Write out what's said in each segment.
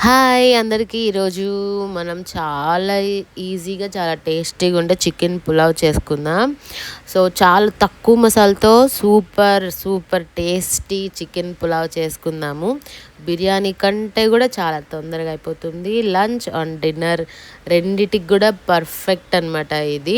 Hi అందరికీ. ఈరోజు మనం చాలా ఈజీగా చాలా టేస్టీగా ఉండే చికెన్ పులావ్ చేసుకుందాం. సో చాలా తక్కువ మసాలాతో super super tasty chicken pulao చేసుకుందాము. బిర్యానీ కంటే కూడా చాలా తొందరగా అయిపోతుంది. లంచ్ అండ్ డిన్నర్ రెండిటికి కూడా పర్ఫెక్ట్ అనమాట ఇది.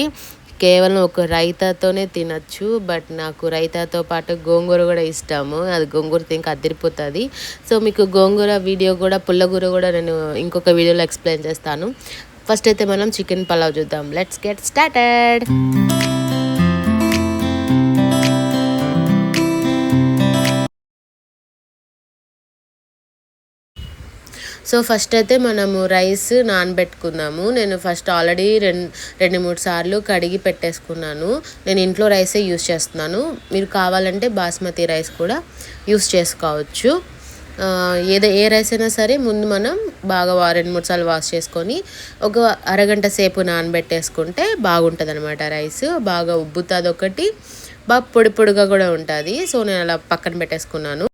కేవలం ఒక రైతాతోనే తినచ్చు. బట్ నాకు రైతాతో పాటు గోంగూర కూడా ఇష్టము. అది గోంగూర తింక అదిరిపోతుంది. సో మీకు గోంగూర వీడియో కూడా పుల్లగూర కూడా నేను ఇంకొక వీడియోలో ఎక్స్ప్లెయిన్ చేస్తాను. ఫస్ట్ అయితే మనం చికెన్ పలావ్ చూద్దాం. Let's get started. So first అయితే మనము రైస్ నానబెట్టుకుందాము. నేను ఫస్ట్ ఆల్రెడీ రెండు మూడు సార్లు కడిగి పెట్టేసుకున్నాను. నేను ఇంట్లో రైసే యూస్ చేస్తున్నాను. మీరు కావాలంటే బాస్మతి రైస్ కూడా యూస్ చేసుకోవచ్చు. ఏ రైస్ అయినా సరే ముందు మనం బాగా 2-3 సార్లు వాష్ చేసుకొని ఒక అరగంట సేపు నానబెట్టేసుకుంటే బాగుంటుంది అనమాట. రైస్ బాగా ఉబ్బుతుంది, ఒకటి బాగా పొడి పొడిగా కూడా ఉంటుంది. సో నేను అలా పక్కన పెట్టేసుకున్నాను.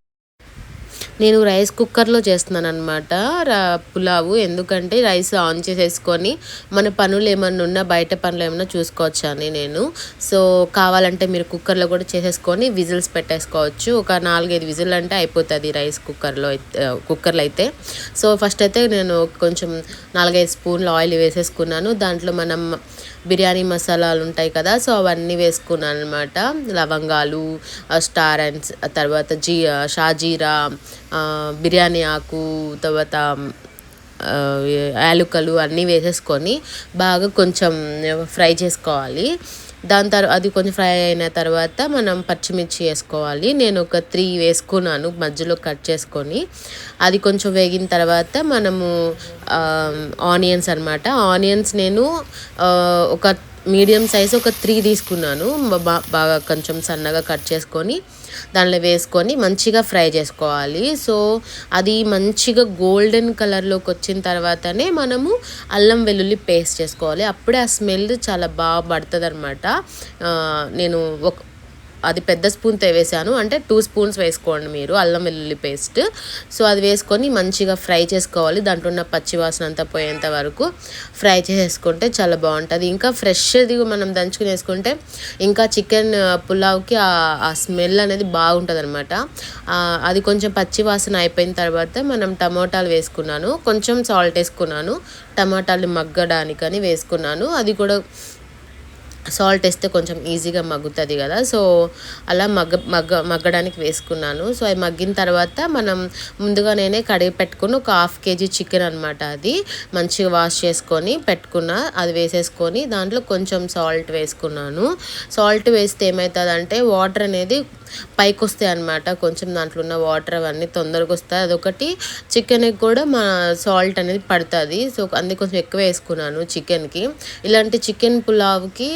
నేను రైస్ కుక్కర్లో చేస్తున్నాను అనమాట పులావు. ఎందుకంటే రైస్ ఆన్ చేసేసుకొని మన పనులు ఏమన్నా ఉన్నా, బయట పనులు ఏమన్నా చూసుకోవచ్చు అని నేను. సో కావాలంటే మీరు కుక్కర్లో కూడా చేసేసుకొని విజిల్స్ పెట్టేసుకోవచ్చు. ఒక 4-5 విజిల్ అంటే అయిపోతుంది రైస్ కుక్కర్లో అయితే. సో ఫస్ట్ అయితే నేను కొంచెం 4-5 స్పూన్లు ఆయిల్ వేసేసుకున్నాను. దాంట్లో మనం బిర్యానీ మసాలాలు ఉంటాయి కదా, సో అవన్నీ వేసుకున్నాను అనమాట. లవంగాలు, స్టార్ అండ్స్, తర్వాత షాజీరా, బిర్యానీ ఆకు, తర్వాత యాలుకలు అన్నీ వేసేసుకొని బాగా కొంచెం ఫ్రై చేసుకోవాలి. దాని తర్వాత అది కొంచెం ఫ్రై అయిన తర్వాత మనం పచ్చిమిర్చి వేసుకోవాలి. నేను ఒక 3 వేసుకున్నాను మధ్యలో కట్ చేసుకొని. అది కొంచెం వేగిన తర్వాత మనము ఆనియన్స్ అనమాట. ఆనియన్స్ నేను ఒక మీడియం సైజ్ ఒక 3 తీసుకున్నాను. బాగా కొంచెం సన్నగా కట్ చేసుకొని దానిలో వేసుకొని మంచిగా ఫ్రై చేసుకోవాలి. సో అది మంచిగా గోల్డెన్ కలర్లోకి వచ్చిన తర్వాతనే మనము అల్లం వెల్లుల్లి పేస్ట్ చేసుకోవాలి. అప్పుడే ఆ స్మెల్ చాలా బాగా పడుతుంది అనమాట. నేను అది పెద్ద స్పూన్తో వేసాను, అంటే 2 స్పూన్స్ వేసుకోండి మీరు అల్లం వెల్లుల్లి పేస్ట్. సో అది వేసుకొని మంచిగా ఫ్రై చేసుకోవాలి. దాంట్లో ఉన్న పచ్చివాసన అంతా పోయేంత వరకు ఫ్రై చేసేసుకుంటే చాలా బాగుంటుంది. ఇంకా ఫ్రెష్ది మనం దంచుకుని వేసుకుంటే ఇంకా చికెన్ పులావ్కి ఆ స్మెల్ అనేది బాగుంటుంది అనమాట. అది కొంచెం పచ్చివాసన అయిపోయిన తర్వాత మనం టమోటాలు వేసుకున్నాను, కొంచెం సాల్ట్ వేసుకున్నాను, టమాటాలు మగ్గడానికని వేసుకున్నాను. అది కూడా సాల్ట్ వేస్తే కొంచెం ఈజీగా మగ్గుతుంది కదా, సో అలా మగ్గడానికి వేసుకున్నాను. సో అవి మగ్గిన తర్వాత మనం ముందుగా నేనే కడిగి పెట్టుకుని ఒక 1/2 kg చికెన్ అనమాట. అది మంచిగా వాష్ చేసుకొని పెట్టుకున్న, అది వేసేసుకొని దాంట్లో కొంచెం సాల్ట్ వేసుకున్నాను. సాల్ట్ వేస్తే ఏమవుతుందంటే వాటర్ అనేది పైకి వస్తాయి అనమాట. కొంచెం దాంట్లో ఉన్న వాటర్ అవన్నీ తొందరగా వస్తాయి. అదొకటి చికెన్కి కూడా మా సాల్ట్ అనేది పడుతుంది. సో అందుకే కొంచెం ఎక్కువ వేసుకున్నాను చికెన్కి. ఇలాంటి చికెన్ పులావ్కి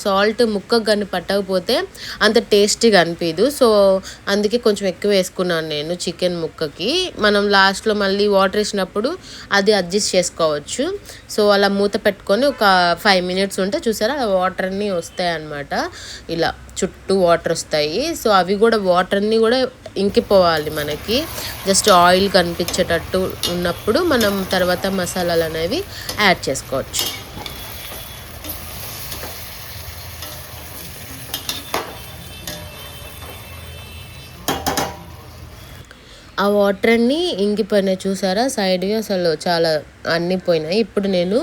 సాల్ట్ ముక్కకు కానీ పట్టకపోతే అంత టేస్టీగా అనిపించదు. సో అందుకే కొంచెం ఎక్కువ వేసుకున్నాను నేను చికెన్ ముక్కకి. మనం లాస్ట్లో మళ్ళీ వాటర్ వేసినప్పుడు అది అడ్జస్ట్ చేసుకోవచ్చు. సో అలా మూత పెట్టుకొని ఒక 5 minutes ఉంటే చూసారా వాటర్ అన్నీ వస్తాయి అన్నమాట. ఇలా చుట్టూ వాటర్ వస్తాయి. సో అవి కూడా వాటర్ అన్నీ కూడా ఇంకిపోవాలి మనకి. జస్ట్ ఆయిల్ కనిపించేటట్టు ఉన్నప్పుడు మనం తర్వాత మసాలాలు అనేవి యాడ్ చేసుకోవచ్చు. ఆ వాటర్ అన్నీ ఇంకిపోయినాయి చూసారా సైడ్గా, అసలు చాలా అన్నీ పోయినాయి. ఇప్పుడు నేను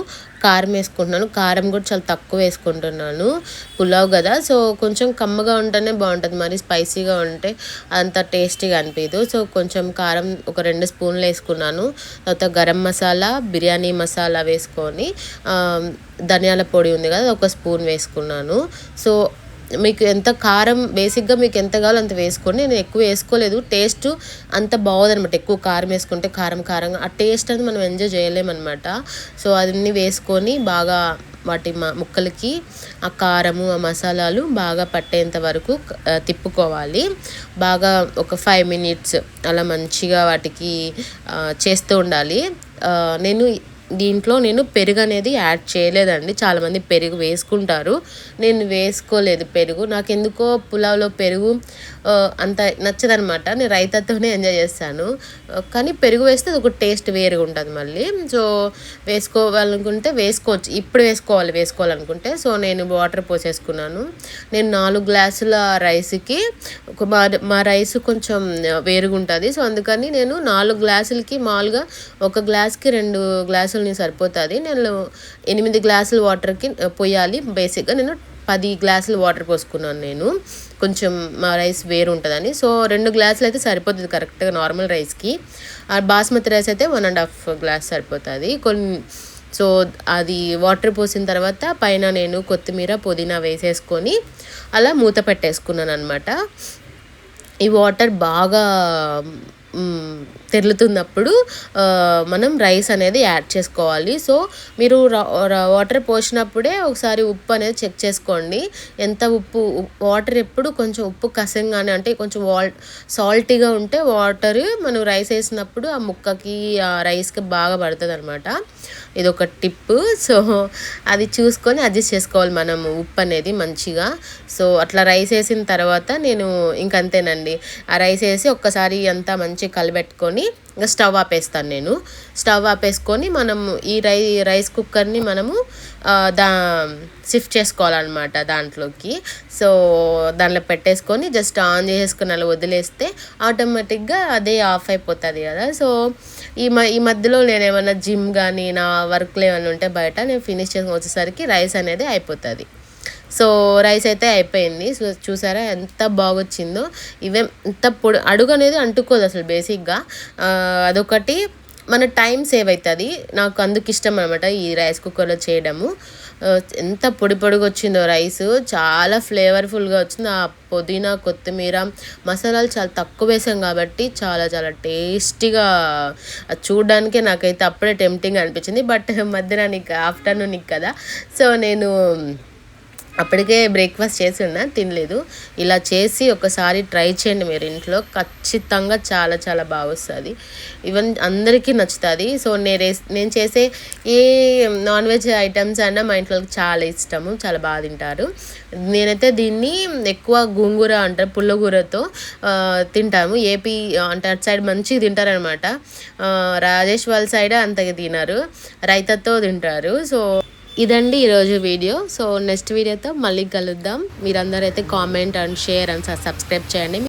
కారం వేసుకుంటున్నాను. కారం కూడా చాలా తక్కువ వేసుకుంటున్నాను, పులావ్ కదా. సో కొంచెం కమ్మగా ఉంటేనే బాగుంటుంది, మరి స్పైసీగా ఉంటే అంత టేస్టీగా అనిపించదు. సో కొంచెం కారం ఒక 2 స్పూన్లు వేసుకున్నాను. తర్వాత గరం మసాలా, బిర్యానీ మసాలా వేసుకొని ధనియాల పొడి ఉంది కదా, 1 స్పూన్ వేసుకున్నాను. సో మీకు ఎంత కారం బేసిక్గా మీకు ఎంత కావాలో అంత వేసుకోండి. నేను ఎక్కువ వేసుకోలేదు, టేస్ట్ అంత బాగోదనమాట. ఎక్కువ కారం వేసుకుంటే కారంగా ఆ టేస్ట్ అనేది మనం ఎంజాయ్ చేయలేమన్నమాట. సో అదన్నీ వేసుకొని బాగా వాటి ముక్కలకి ఆ కారము ఆ మసాలాలు బాగా పట్టేంత వరకు తిప్పుకోవాలి. బాగా ఒక 5 minutes అలా మంచిగా వాటికి చేస్తూ ఉండాలి. దీంట్లో నేను పెరుగు అనేది యాడ్ చేయలేదండి. చాలామంది పెరుగు వేసుకుంటారు, నేను వేసుకోలేదు పెరుగు. నాకు ఎందుకో పులావ్లో పెరుగు అంత నచ్చదనమాట. నేను రైతాతోనే ఎంజాయ్ చేస్తాను. కానీ పెరుగు వేస్తే అది ఒక టేస్ట్ వేరుగా ఉంటుంది మళ్ళీ. సో వేసుకోవాలనుకుంటే వేసుకోవచ్చు, ఇప్పుడు వేసుకోవాలనుకుంటే. సో నేను వాటర్ పోసేసుకున్నాను. నేను 4 గ్లాసుల రైస్కి మా రైస్ కొంచెం వేరుగా ఉంటుంది. సో అందుకని నేను 4 గ్లాసులకి మామూలుగా 1 గ్లాస్కి 2 గ్లాసులు సరిపోతుంది. నేను 8 గ్లాసుల వాటర్కి పోయాలి. బేసిక్గా నేను 10 గ్లాసులు వాటర్ పోసుకున్నాను నేను, కొంచెం మా రైస్ వేరు ఉంటుందని. సో 2 గ్లాసులు అయితే సరిపోతుంది కరెక్ట్గా నార్మల్ రైస్కి. బాస్మతి రైస్ అయితే 1.5 గ్లాస్ సరిపోతుంది. సో అది వాటర్ పోసిన తర్వాత పైన నేను కొత్తిమీర పుదీనా వేసేసుకొని అలా మూత పెట్టేసుకున్నాను అనమాట. ఈ వాటర్ బాగా తెరులుతున్నప్పుడు మనం రైస్ అనేది యాడ్ చేసుకోవాలి. సో మీరు వాటర్ పోసినప్పుడే ఒకసారి ఉప్పు అనేది చెక్ చేసుకోండి. ఎంత ఉప్పు, వాటర్ ఎప్పుడు కొంచెం ఉప్పు కసంగానే అంటే కొంచెం సాల్టీగా ఉంటే వాటర్ మనం రైస్ వేసినప్పుడు ఆ ముక్కకి ఆ రైస్కి బాగా పడుతుంది అనమాట. ఇది ఒక టిప్. సో అది చూసుకొని అడ్జస్ట్ చేసుకోవాలి మనం ఉప్పు అనేది మంచిగా. సో అట్లా రైస్ వేసిన తర్వాత నేను ఇంకంతేనండి, ఆ రైస్ వేసి ఒక్కసారి అంతా మంచిగా కలిపెట్టుకొని ఇంకా స్టవ్ ఆపేస్తాను నేను. స్టవ్ ఆపేసుకొని మనం ఈ రైస్ కుక్కర్ని మనము షిఫ్ట్ చేసుకోవాలన్నమాట దాంట్లోకి. సో దాంట్లో పెట్టేసుకొని జస్ట్ ఆన్ చేసుకుని అలా వదిలేస్తే ఆటోమేటిక్గా అదే ఆఫ్ అయిపోతుంది కదా. సో ఈ మధ్యలో నేను ఏమైనా జిమ్ కానీ నా వర్క్లు ఏమైనా ఉంటే బయట నేను ఫినిష్ చేసుకొని వచ్చేసరికి రైస్ అనేది అయిపోతుంది. సో రైస్ అయితే అయిపోయింది. సో చూసారా ఎంత బాగొచ్చిందో. ఎంత అడుగు అనేది అంటుకోదు అసలు బేసిక్గా. అదొకటి మన టైం సేవ్ అవుతుంది. నాకు అందుకు ఇష్టం అనమాట ఈ రైస్ కుక్కర్లో చేయడము. ఎంత పొడిగా వచ్చిందో రైస్, చాలా ఫ్లేవర్ఫుల్గా వచ్చింది. ఆ పుదీనా కొత్తిమీర మసాలాలు చాలా తక్కువ వేసాం కాబట్టి చాలా చాలా టేస్టీగా, చూడడానికే నాకైతే అప్పుడే టెంప్టింగ్ అనిపించింది. బట్ మధ్యాహ్నానికి ఆఫ్టర్నూన్కి కదా, సో నేను అప్పటికే బ్రేక్ఫాస్ట్ చేసి ఉన్నా, తినలేదు. ఇలా చేసి ఒకసారి ట్రై చేయండి మీరు ఇంట్లో, ఖచ్చితంగా చాలా చాలా బాగా వస్తుంది. ఈవెన్ అందరికీ నచ్చుతుంది. సో నేను చేసే ఏ నాన్ వెజ్ ఐటమ్స్ అయినా మా ఇంట్లో చాలా ఇష్టము, చాలా బాగా తింటారు. నేనైతే దీన్ని ఎక్కువ గోంగూర అంటారు, పుల్లగూరతో తింటాము. ఏపీ అంటే అటు సైడ్ మంచిగా తింటారనమాట. రాజేష్ వాళ్ళ సైడ్ అంతగా తినరు, రైతాతో తింటారు. సో ఇదండి ఈరోజు వీడియో. సో నెక్స్ట్ వీడియోతో మళ్ళీ కలుద్దాం. మీరందరూ అయితే comment and share and subscribe చేయండి.